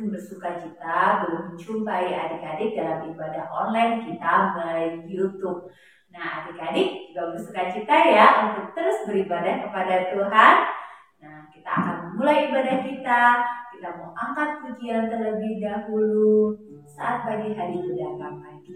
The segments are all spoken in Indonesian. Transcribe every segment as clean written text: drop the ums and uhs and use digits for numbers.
bersuka cita belum menjumpai adik-adik dalam ibadah online kita melalui YouTube. Nah, adik-adik juga bersuka cita ya untuk terus beribadah kepada Tuhan. Nah, kita akan memulai ibadah kita. Kita mau angkat pujian terlebih dahulu saat pagi hari berdatang pagi.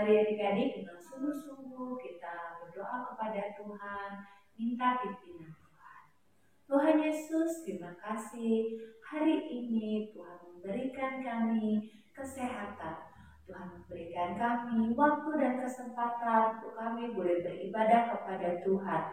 Mari adik-adik dengan sungguh-sungguh kita berdoa kepada Tuhan, minta pimpinan Tuhan. Tuhan Yesus, terima kasih hari ini Tuhan memberikan kami kesehatan. Tuhan memberikan kami waktu dan kesempatan untuk kami boleh beribadah kepada Tuhan.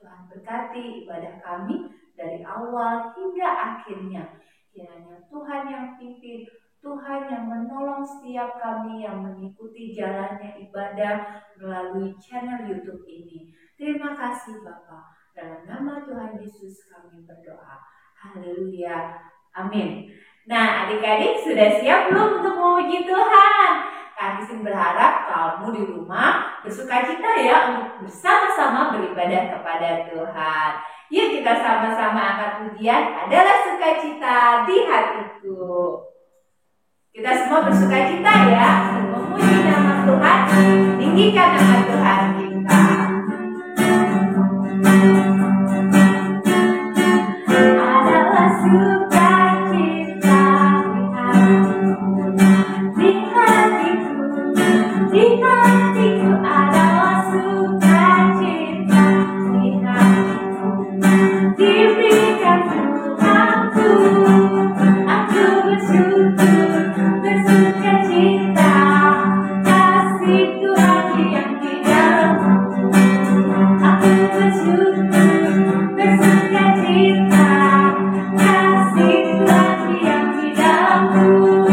Tuhan berkati ibadah kami dari awal hingga akhirnya. Kiranya Tuhan yang pimpin, Tuhan yang menolong setiap kami yang mengikuti jalannya ibadah melalui channel YouTube ini. Terima kasih Bapa. Dalam nama Tuhan Yesus kami berdoa. Haleluya. Amin. Nah, adik-adik sudah siap belum untuk memuji Tuhan? Kak Christine berharap kamu di rumah bersukacita ya untuk bersama-sama beribadah kepada Tuhan. Yuk kita sama-sama angkat pujian, adalah sukacita di hatiku. Kita semua bersukacita ya untuk memuji nama Tuhan, tinggikan nama Tuhan kita. Adalah sukacita di hatiku, di hatiku adalah sukacita di hatiku, diberikan Tuhanku, aku bersyukur, bersukacita, kasih Tuhan yang di dalamku, aku bersyukur, bersukacita, kasih Tuhan yang di dalamku.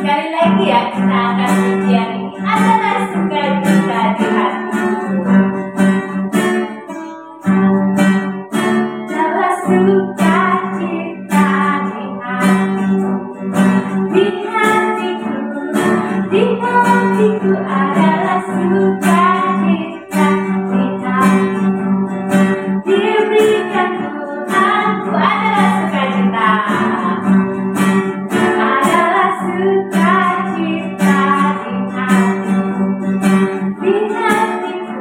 Sekali lagi ya, kita akan pujian ini, adalah sukacita di hatiku. Adalah sukacita di hatiku, di hatiku, di hatiku adalah sukacita di hatiku, diberikan Tuhanku adalah sukacita. Adalah sukacita di hatiku, di hatiku,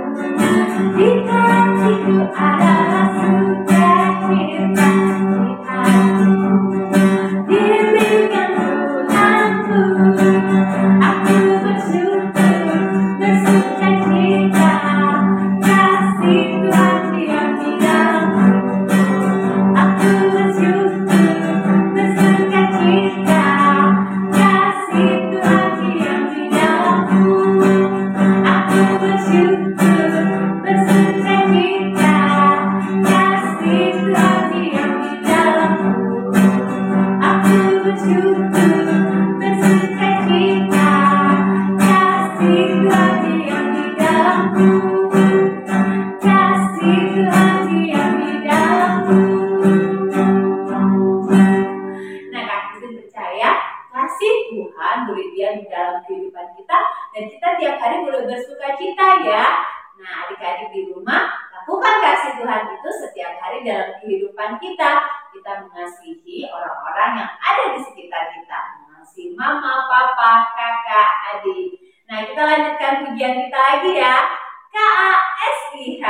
di hatiku adalah sukacita di hatiku, diberikan Tuhanku, aku bersyukur, bersukacita, kasih Tuhan yang di dalamku, aku bersyukur, bersukacita, kasih Tuhan yang di dalamku, aku bersyukur, bersukacita, kasih Tuhan yang di dalamku, aku bersyukur, bersukacita, kasih Tuhan yang di dalamku, kasih Tuhan yang di dalamku. Nah, Kak Christine percaya kasih Tuhan boleh diam di dalam kehidupan kita dan kita tiap hari boleh bersukacita ya. Nah, adik-adik di rumah lakukan kasih Tuhan itu setiap hari dalam kehidupan kita. Kita mengasihi orang-orang yang ada di sekitar kita, mengasihi mama, papa, kakak, adik. Nah, kita lanjutkan pujian kita lagi ya. KASIH.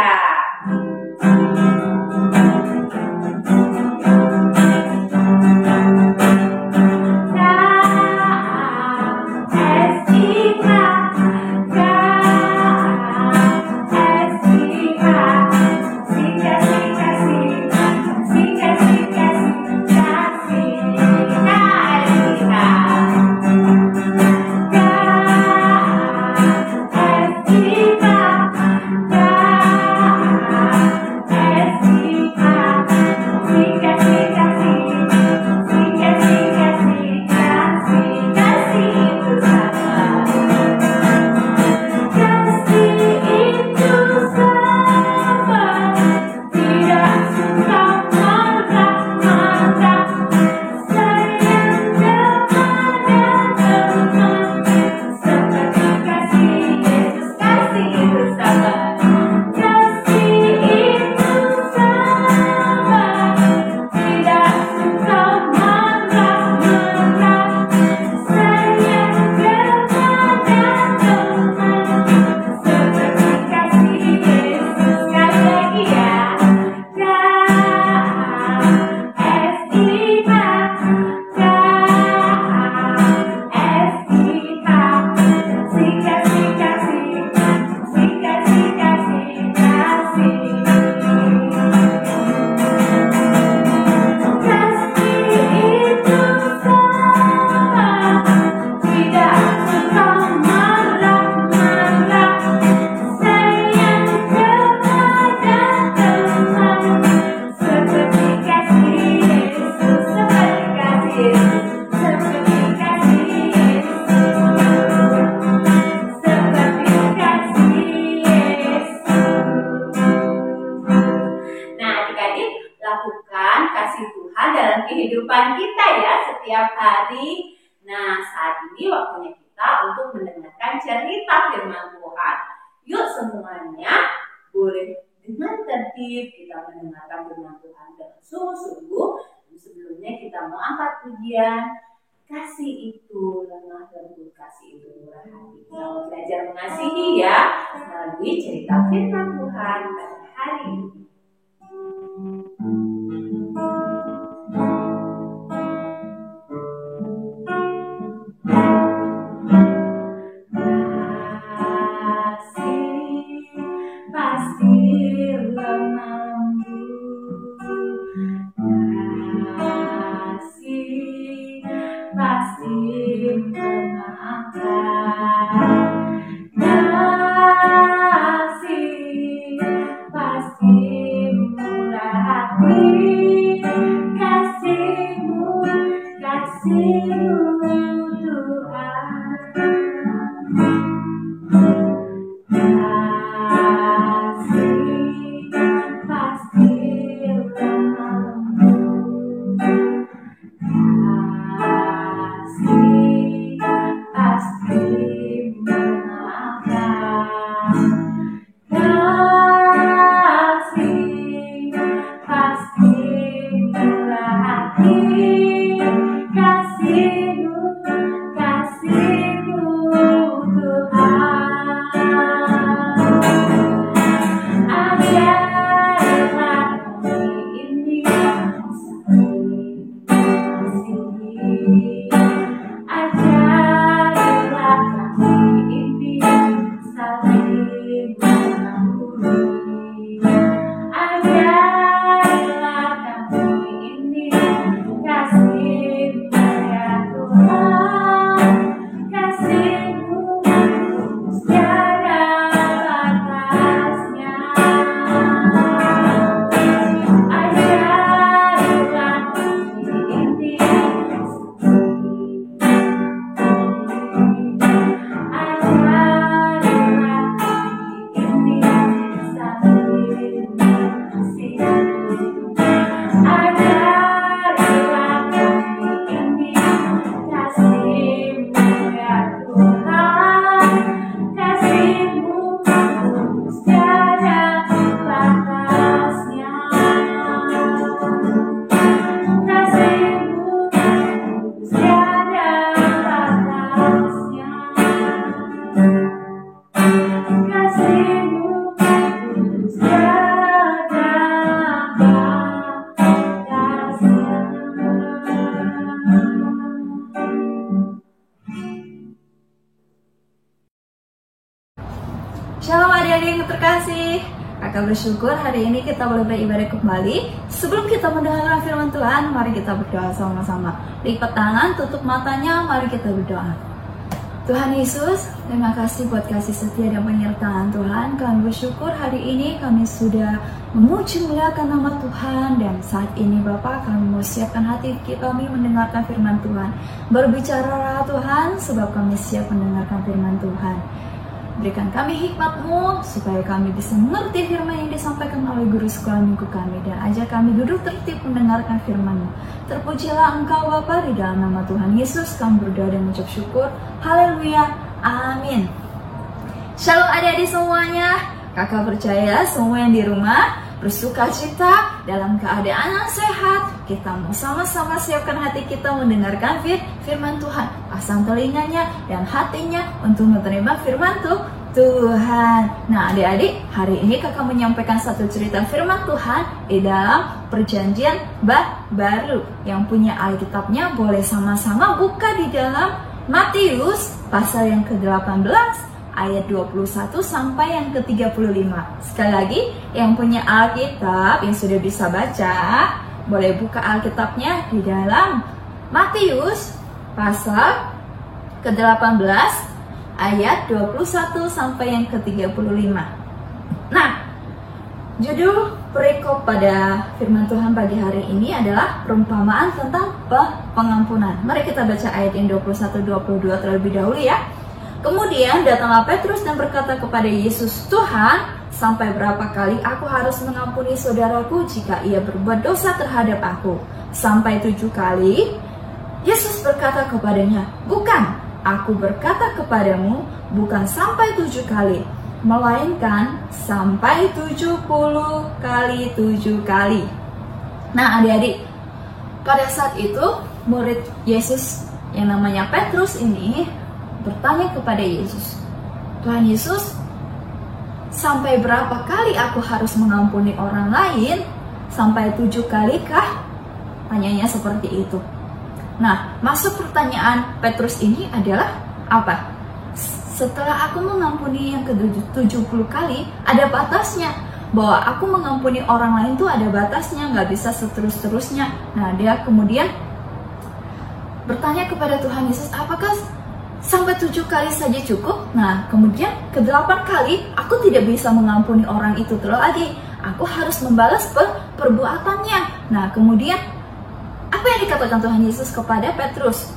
Nah, saat ini waktunya kita untuk mendengarkan cerita firman Tuhan. Yuk semuanya boleh dengan tertib kita mendengarkan firman Tuhan dengan sungguh-sungguh. Sebelumnya kita mau angkat pujian. Kasih itu lemah lembut, kasih itu murah hati. Kita mau belajar mengasihi ya melalui cerita firman Tuhan pada hari ini. Shalom adik-adik yang terkasih. Kakak bersyukur hari ini kita boleh beribadah kembali. Sebelum kita mendengarkan firman Tuhan, mari kita berdoa sama-sama. Lipat tangan, tutup matanya, mari kita berdoa. Tuhan Yesus, terima kasih buat kasih setia dan penyertaan Tuhan. Kami bersyukur hari ini kami sudah memuji muliakan nama Tuhan. Dan saat ini Bapak, kami mau siapkan hati kami mendengarkan firman Tuhan. Berbicara Tuhan, sebab kami siap mendengarkan firman Tuhan. Berikan kami hikmat-Mu supaya kami bisa mengerti firman yang disampaikan oleh guru sekolah minggu kami, dan ajak kami duduk tertib mendengarkan firman-Mu. Terpujilah Engkau Bapa, di dalam nama Tuhan Yesus kami berdoa dan mengucap syukur. Haleluya, amin. Shalom adik-adik semuanya. Kakak percaya semua yang di rumah bersuka cita dalam keadaan yang sehat. Kita mau sama-sama siapkan hati kita mendengarkan firman Tuhan. Pasang telinganya dan hatinya untuk menerima firman Tuhan. Nah adik-adik, hari ini kakak menyampaikan satu cerita firman Tuhan di dalam perjanjian baru. Yang punya Alkitabnya boleh sama-sama buka di dalam Matius pasal yang ke-18 ayat 21 sampai yang ke-35. Sekali lagi, yang punya Alkitab yang sudah bisa baca, boleh buka Alkitabnya di dalam Matius pasal ke-18 ayat 21 sampai yang ke-35. Nah, judul perikop pada firman Tuhan pagi hari ini adalah perumpamaan tentang pengampunan. Mari kita baca ayat yang 21-22 terlebih dahulu ya. Kemudian datanglah Petrus dan berkata kepada Yesus, Tuhan, sampai berapa kali aku harus mengampuni saudaraku jika ia berbuat dosa terhadap aku? Sampai 7 kali? Yesus berkata berkata kepadanya, "Bukan, aku berkata kepadamu, bukan sampai 7 kali, melainkan sampai 70 kali 7 kali." Nah adik-adik, pada saat itu murid Yesus yang namanya Petrus ini bertanya kepada Yesus, "Tuhan Yesus, sampai berapa kali aku harus mengampuni orang lain? Sampai 7 kali kah?" Tanyanya seperti itu. Nah, maksud pertanyaan Petrus ini adalah apa? Setelah aku mengampuni yang ke-70 kali, ada batasnya. Bahwa aku mengampuni orang lain tuh ada batasnya, nggak bisa seterus-terusnya. Nah, dia kemudian bertanya kepada Tuhan Yesus, apakah sampai 7 kali saja cukup? Nah, kemudian ke-8 kali aku tidak bisa mengampuni orang itu lagi. Aku harus membalas perbuatannya. Nah, kemudian apa yang dikatakan Tuhan Yesus kepada Petrus?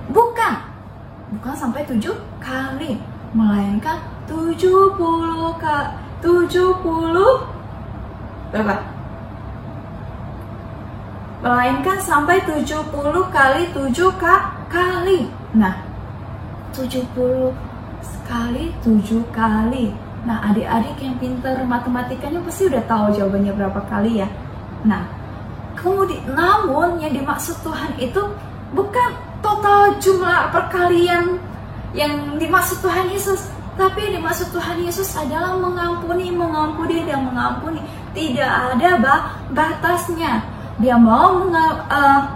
Bukan sampai 7 kali, melainkan 70 berapa? Melainkan sampai 70 kali 7 kali. Nah, 70 kali 7 kali. Nah, adik-adik yang pintar matematikanya pasti udah tahu jawabannya berapa kali ya. Nah, kemudian namun yang dimaksud Tuhan itu bukan total jumlah perkalian yang dimaksud Tuhan Yesus, tapi yang dimaksud Tuhan Yesus adalah mengampuni dan mengampuni. Tidak ada batasnya. Dia mau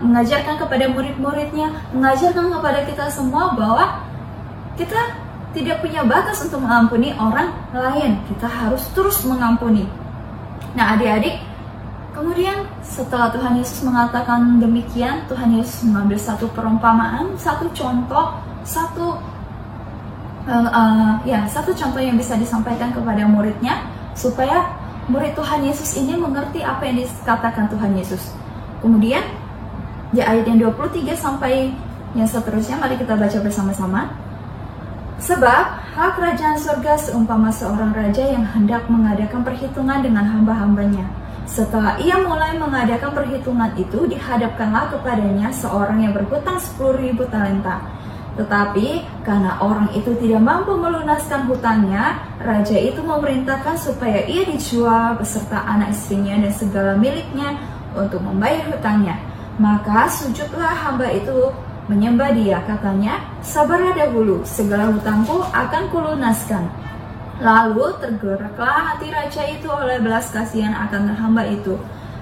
mengajarkan kepada murid-muridnya, mengajarkan kepada kita semua bahwa kita tidak punya batas untuk mengampuni orang lain. Kita harus terus mengampuni. Nah adik-adik, kemudian setelah Tuhan Yesus mengatakan demikian, Tuhan Yesus mengambil satu perumpamaan, satu contoh, satu contoh yang bisa disampaikan kepada muridnya, supaya murid Tuhan Yesus ini mengerti apa yang dikatakan Tuhan Yesus. Kemudian di ayat yang 23 sampai yang seterusnya, mari kita baca bersama-sama. Sebab hak kerajaan surga seumpama seorang raja yang hendak mengadakan perhitungan dengan hamba-hambanya. Setelah ia mulai mengadakan perhitungan itu, dihadapkanlah kepadanya seorang yang berhutang 10.000 talenta. Tetapi karena orang itu tidak mampu melunaskan hutangnya, raja itu memerintahkan supaya ia dijual beserta anak istrinya dan segala miliknya untuk membayar hutangnya. Maka sujudlah hamba itu menyembah dia, katanya, "Sabarlah dahulu, segala hutangku akan kulunaskan." Lalu tergeraklah hati raja itu oleh belas kasihan akan hamba itu,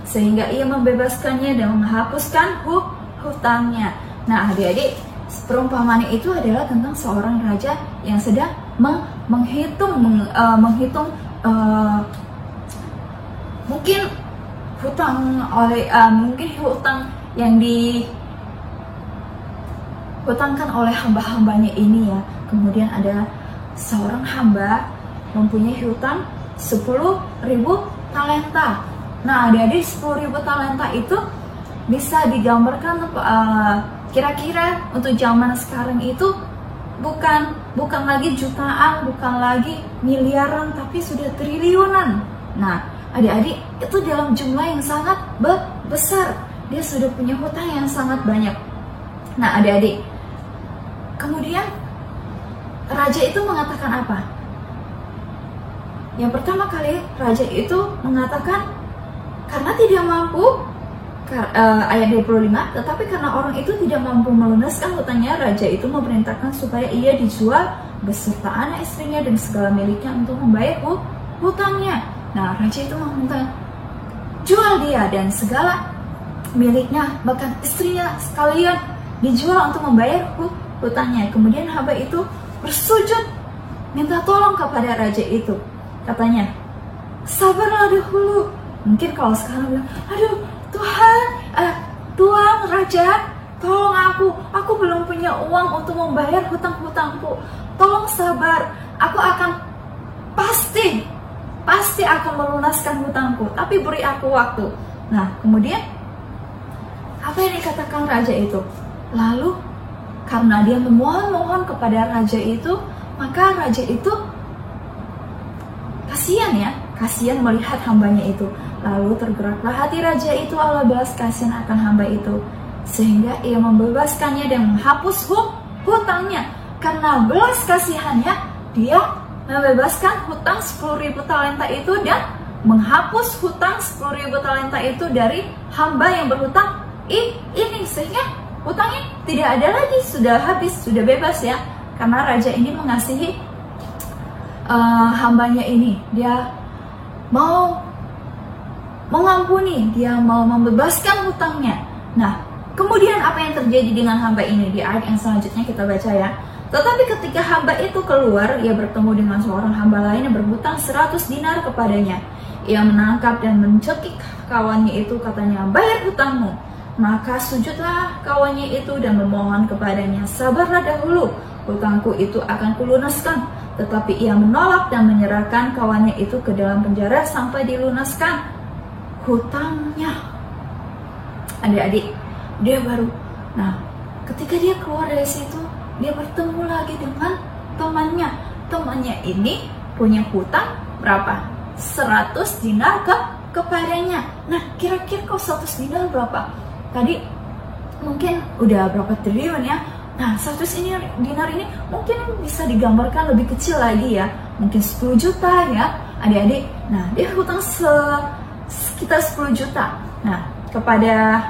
sehingga ia membebaskannya dan menghapuskan hutangnya. Nah adik-adik, perumpamaan itu adalah tentang seorang raja yang sedang menghitung mungkin hutang yang dihutangkan oleh hamba-hambanya ini ya. Kemudian ada seorang hamba mempunyai hutang 10.000 talenta. Nah adik-adik, 10.000 talenta itu bisa digambarkan kira-kira untuk zaman sekarang itu bukan lagi jutaan, bukan lagi miliaran, tapi sudah triliunan. Nah adik-adik, itu dalam jumlah yang sangat besar. Dia sudah punya hutang yang sangat banyak. Nah adik-adik, kemudian raja itu mengatakan apa? Yang pertama kali raja itu mengatakan, karena tidak mampu, ayat 25, tetapi karena orang itu tidak mampu melunaskan hutangnya, raja itu memerintahkan supaya ia dijual beserta anak istrinya dan segala miliknya untuk membayar hutangnya. Nah raja itu meminta jual dia dan segala miliknya, bahkan istrinya sekalian dijual untuk membayar hutangnya. Kemudian hamba itu bersujud minta tolong kepada raja itu, katanya, "Sabarlah dahulu." Mungkin kalau sekarang bilang, "Aduh Tuhan Raja, tolong aku belum punya uang untuk membayar hutang-hutangku, tolong sabar, aku akan pasti akan melunaskan hutangku, tapi beri aku waktu." Nah kemudian apa yang dikatakan raja itu? Lalu karena dia memohon kepada raja itu, maka raja itu kasihan melihat hambanya itu. Lalu tergeraklah hati raja itu oleh belas kasihan akan hamba itu, sehingga ia membebaskannya dan menghapus hutangnya. Karena belas kasihannya, dia membebaskan hutang 10.000 talenta itu dan menghapus hutang 10.000 talenta itu dari hamba yang berhutang ini, sehingga hutangnya tidak ada lagi, sudah habis, sudah bebas ya. Karena raja ini mengasihi hambanya ini, dia mau mengampuni, dia mau membebaskan hutangnya. Nah, kemudian apa yang terjadi dengan hamba ini? Di ayat yang selanjutnya kita baca ya. Tetapi ketika hamba itu keluar, ia bertemu dengan seorang hamba lain yang berhutang 100 dinar kepadanya. Ia menangkap dan mencekik kawannya itu, katanya, bayar hutangmu. Maka sujudlah kawannya itu dan memohon kepadanya, sabarlah dahulu, hutangku itu akan kulunaskan. Tetapi ia menolak dan menyerahkan kawannya itu ke dalam penjara sampai dilunaskan hutangnya. Adik-adik, dia baru, nah ketika dia keluar dari situ, dia bertemu lagi dengan temannya. Temannya ini punya hutang berapa? 100 dinar kepadanya. Nah, kira-kira kok 100 dinar berapa? Tadi mungkin udah berapa triliun ya. Nah, 100 dinar ini mungkin bisa digambarkan lebih kecil lagi ya. Mungkin 10 juta ya, adik-adik. Nah, dia hutang sekitar 10 juta. Nah, kepada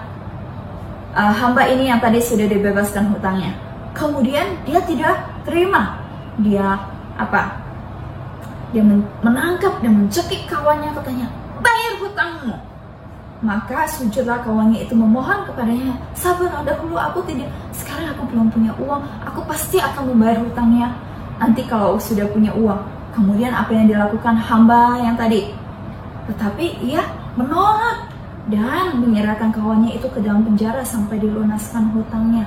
hamba ini yang tadi sudah dibebaskan hutangnya. Kemudian dia tidak terima. Dia apa? Dia menangkap dan mencekik kawannya, katanya, bayar hutangmu. Maka sujudlah kawannya itu memohon kepadanya, sabar dahulu, sekarang aku belum punya uang, aku pasti akan membayar hutangnya nanti kalau sudah punya uang. Kemudian apa yang dilakukan hamba yang tadi? Tetapi ia menolak dan menyerahkan kawannya itu ke dalam penjara sampai dilunaskan hutangnya.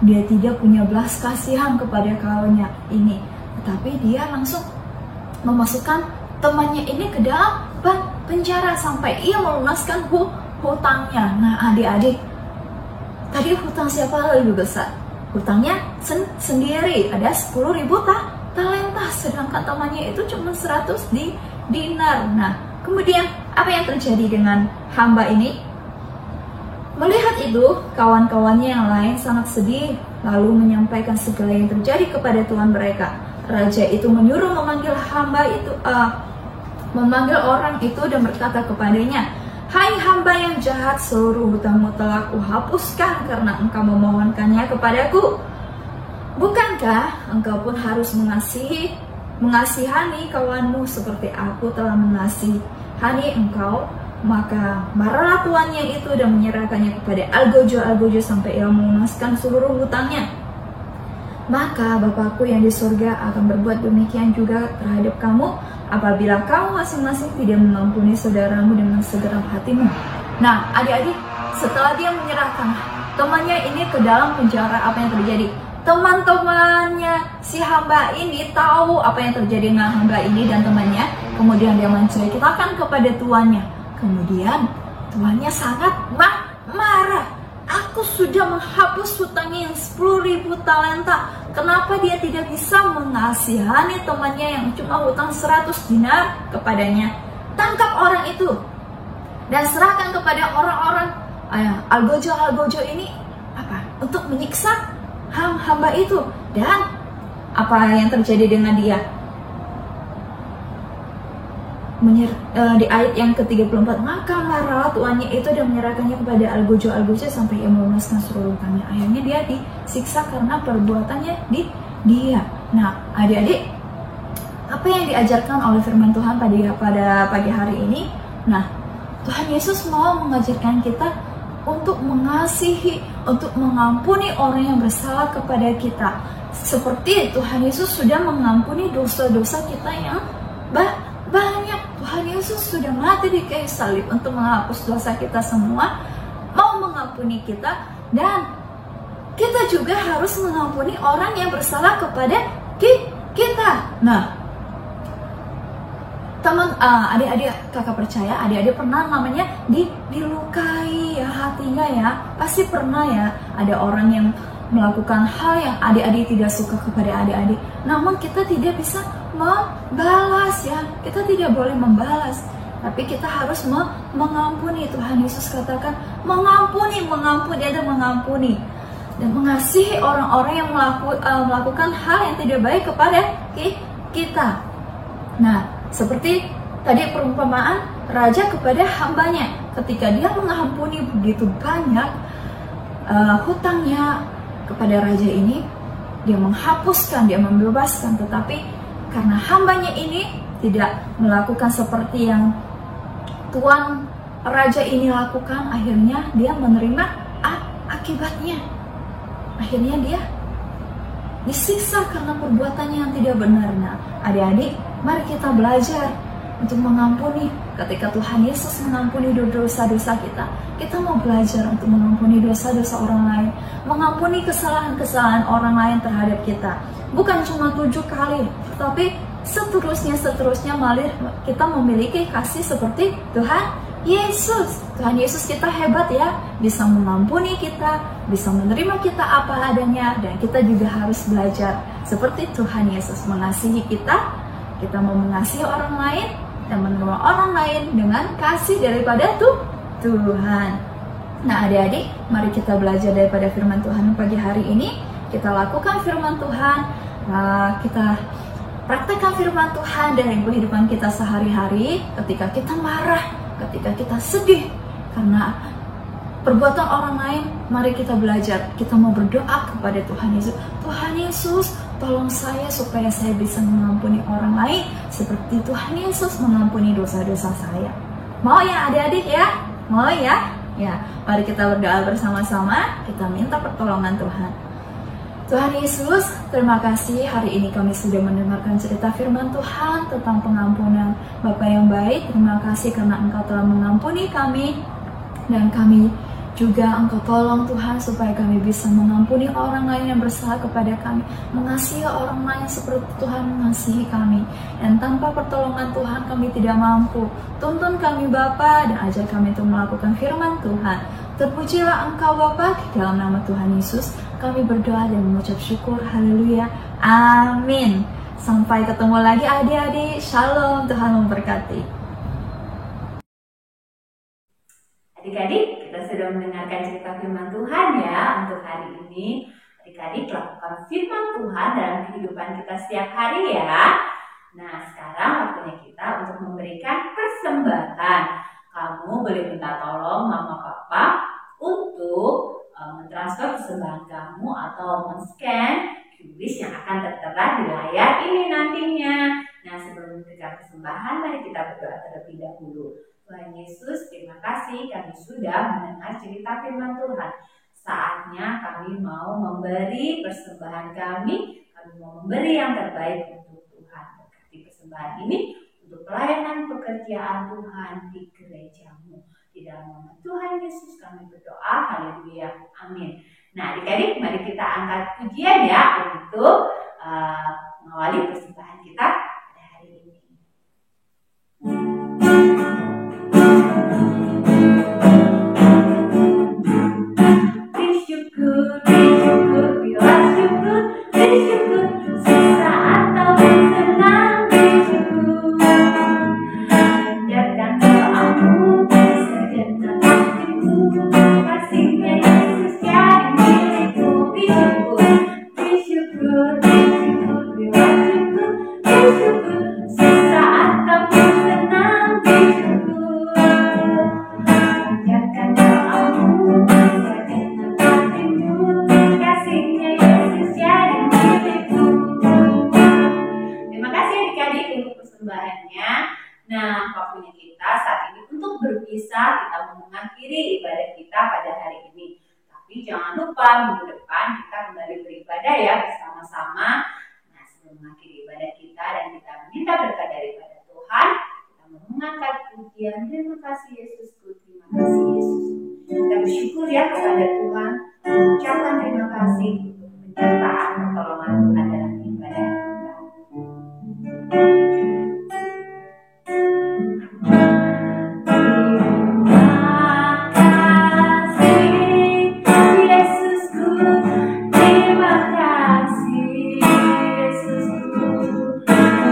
Dia tidak punya belas kasihan kepada kawannya ini, tetapi dia langsung memasukkan temannya ini ke dalam penjara sampai ia melunaskan hutangnya. Nah, adik-adik, tadi hutang siapa lebih besar? Hutangnya sendiri, ada 10.000 talenta, sedangkan temannya itu cuma 100 dinar. Nah, kemudian apa yang terjadi dengan hamba ini? Melihat itu, kawan-kawannya yang lain sangat sedih, lalu menyampaikan segala yang terjadi kepada tuan mereka. Raja itu menyuruh memanggil orang itu dan berkata kepadanya, hai hamba yang jahat, seluruh hutangmu telah kuhapuskan karena engkau memohonkannya kepadaku. Bukankah engkau pun harus mengasihani kawanmu seperti aku telah mengasihani engkau? Maka marahlah tuannya itu dan menyerahkannya kepada algojo sampai ia melunaskan seluruh hutangnya. Maka Bapakku yang di surga akan berbuat demikian juga terhadap kamu apabila kamu masing-masing tidak mengampuni saudaramu dengan segenap hatimu. Nah, adik-adik, setelah dia menyerahkan temannya ini ke dalam penjara, apa yang terjadi? Teman-temannya si hamba ini tahu apa yang terjadi dengan hamba ini dan temannya. Kemudian dia menceritakan kepada tuannya. Kemudian tuannya sangat marah. Aku sudah menghapus hutangnya yang 10.000 talenta. Kenapa dia tidak bisa mengasihani temannya yang cuma hutang 100 dinar kepadanya? Tangkap orang itu dan serahkan kepada orang-orang algojo ini untuk menyiksa hamba itu. Dan apa yang terjadi dengan dia? Di ayat yang ke-34, maka marah tuannya itu dan menyerahkannya kepada algojo sampai ia melunaskan seluruh hutangnya. Akhirnya dia disiksa karena perbuatannya dia. Nah, adik-adik, apa yang diajarkan oleh firman Tuhan pada pagi hari ini? Nah, Tuhan Yesus mau mengajarkan kita untuk mengasihi, untuk mengampuni orang yang bersalah kepada kita. Seperti Tuhan Yesus sudah mengampuni dosa-dosa kita yang banyak. Tuhan Yesus sudah mati di kayu salib untuk menghapus dosa kita semua, mau mengampuni kita, dan kita juga harus mengampuni orang yang bersalah kepada kita. Nah, adik-adik, kakak percaya adik-adik pernah namanya dilukai ya hatinya ya, pasti pernah ya. Ada orang yang melakukan hal yang adik-adik tidak suka kepada adik-adik, namun kita tidak bisa membalas ya, kita tidak boleh membalas. tapi kita harus mengampuni. Tuhan Yesus katakan mengampuni, ada mengampuni dan mengasihi orang-orang yang melakukan hal yang tidak baik kepada kita. Nah, seperti tadi perumpamaan raja kepada hambanya, ketika dia mengampuni begitu banyak hutangnya kepada raja ini, dia menghapuskan, dia membebaskan. Tetapi karena hambanya ini tidak melakukan seperti yang tuan raja ini lakukan, akhirnya dia menerima akibatnya. Akhirnya dia disiksa karena perbuatannya yang tidak benar. Nah, adik-adik, mari kita belajar untuk mengampuni. Ketika Tuhan Yesus mengampuni dosa-dosa kita, kita mau belajar untuk mengampuni dosa-dosa orang lain, mengampuni kesalahan-kesalahan orang lain terhadap kita. Bukan cuma 7 kali, tapi seterusnya malah kita memiliki kasih seperti Tuhan Yesus. Tuhan Yesus kita hebat ya, bisa mengampuni kita, bisa menerima kita apa adanya, dan kita juga harus belajar seperti Tuhan Yesus mengasihi kita. Kita mau mengasihi orang lain dan menerima orang lain dengan kasih daripada Tuhan. Nah, adik-adik, mari kita belajar daripada firman Tuhan pagi hari ini. Kita lakukan firman Tuhan, kita praktekkan firman Tuhan dari kehidupan kita sehari-hari. Ketika kita marah, ketika kita sedih karena perbuatan orang lain, mari kita belajar. Kita mau berdoa kepada Tuhan Yesus. Tuhan Yesus, tolong saya supaya saya bisa mengampuni orang lain seperti Tuhan Yesus mengampuni dosa-dosa saya. Mau ya adik-adik ya? Mau ya? Ya, mari kita berdoa bersama-sama. Kita minta pertolongan Tuhan. Tuhan Yesus, terima kasih hari ini kami sudah mendengarkan cerita firman Tuhan tentang pengampunan. Bapa yang baik, terima kasih karena Engkau telah mengampuni kami, dan kami juga Engkau tolong Tuhan supaya kami bisa mengampuni orang lain yang bersalah kepada kami, mengasihi orang lain seperti Tuhan mengasihi kami. Dan tanpa pertolongan Tuhan kami tidak mampu. Tuntun kami Bapa dan ajar kami untuk melakukan firman Tuhan. Terpujilah Engkau Bapa, dalam nama Tuhan Yesus kami berdoa dan mengucap syukur. Haleluya, amin. Sampai ketemu lagi adik-adik. Shalom, Tuhan memberkati. Adik-adik, kita sudah mendengarkan cerita firman Tuhan ya untuk hari ini. Adik-adik, lakukan firman Tuhan dalam kehidupan kita setiap hari ya. Nah, sekarang waktunya kita untuk memberikan persembahan. Kamu boleh minta tolong mama papa untuk mentransfer persembahan kamu atau men-scan QRIS yang akan tertera di layar ini nantinya. Nah, sebelum memberikan persembahan, mari kita berdoa terlebih dahulu. Tuhan Yesus, terima kasih kami sudah mendengar cerita firman Tuhan. Saatnya kami mau memberi persembahan kami mau memberi yang terbaik untuk Tuhan. Berkati persembahan ini untuk pelayanan pekerjaan Tuhan di gerejamu. Di dalam nama Tuhan Yesus kami berdoa, haleluya, amin. Nah, adik-adik, mari kita angkat pujian ya untuk mengawali persembahan kita pada hari ini. Bersyukur, bila syukur, bersyukur, sesaat atau bersenang, bersyukur. Panjatkan doamu, segenap hatimu, kasihnya Yesus jadi milikmu. Bersyukur, bila syukur, bersyukur, sesaat atau bersenang, bersyukur. Panjatkan doamu, segenap hatimu, kasihnya Yesus jadi milikmu. Terima kasih adik-adik untuk persembahannya. Nah, waktunya kita saat ini untuk berpisah. Kita mau mengakhiri ibadah kita pada hari ini. Tapi jangan lupa minggu depan kita kembali beribadah ya bersama-sama. Nah, sebelum mengakhiri ibadah kita dan kita minta berkat daripada Tuhan, kita mau mengangkat pujian. Terima kasih Yesusku, terima kasih Yesus. Kita bersyukur ya kepada Tuhan, mengucapkan terima kasih untuk penyertaan pertolongan Tuhan dalam ibadah kita.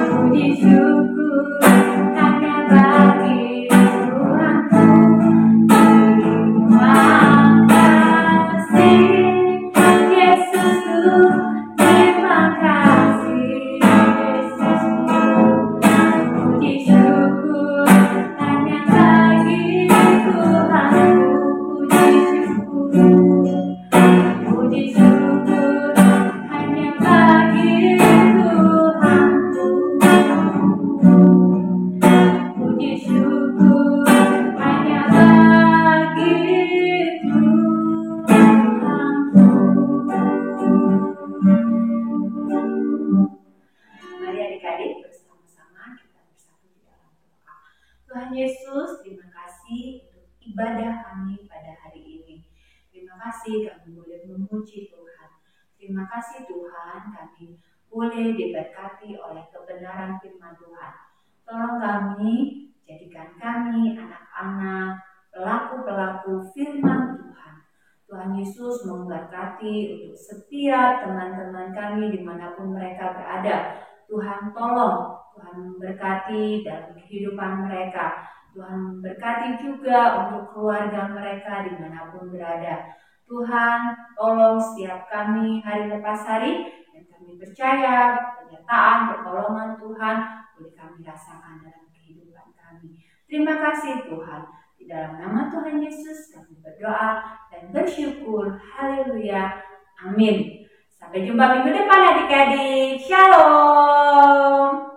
Puji syukur hanya bagi ibadah kami pada hari ini. Terima kasih kami boleh memuji Tuhan. Terima kasih Tuhan, kami boleh diberkati oleh kebenaran firman Tuhan. Tolong kami, jadikan kami anak-anak, pelaku-pelaku firman Tuhan. Tuhan Yesus memberkati untuk setiap teman-teman kami dimanapun mereka berada. Tuhan tolong, Tuhan memberkati dalam kehidupan mereka. Tuhan memberkati juga untuk keluarga mereka dimanapun berada. Tuhan tolong setiap kami hari lepas hari, dan kami percaya penyertaan pertolongan Tuhan boleh kami rasakan dalam kehidupan kami. Terima kasih Tuhan. Di dalam nama Tuhan Yesus kami berdoa dan bersyukur. Haleluya. Amin. Sampai jumpa minggu depan adik-adik. Shalom.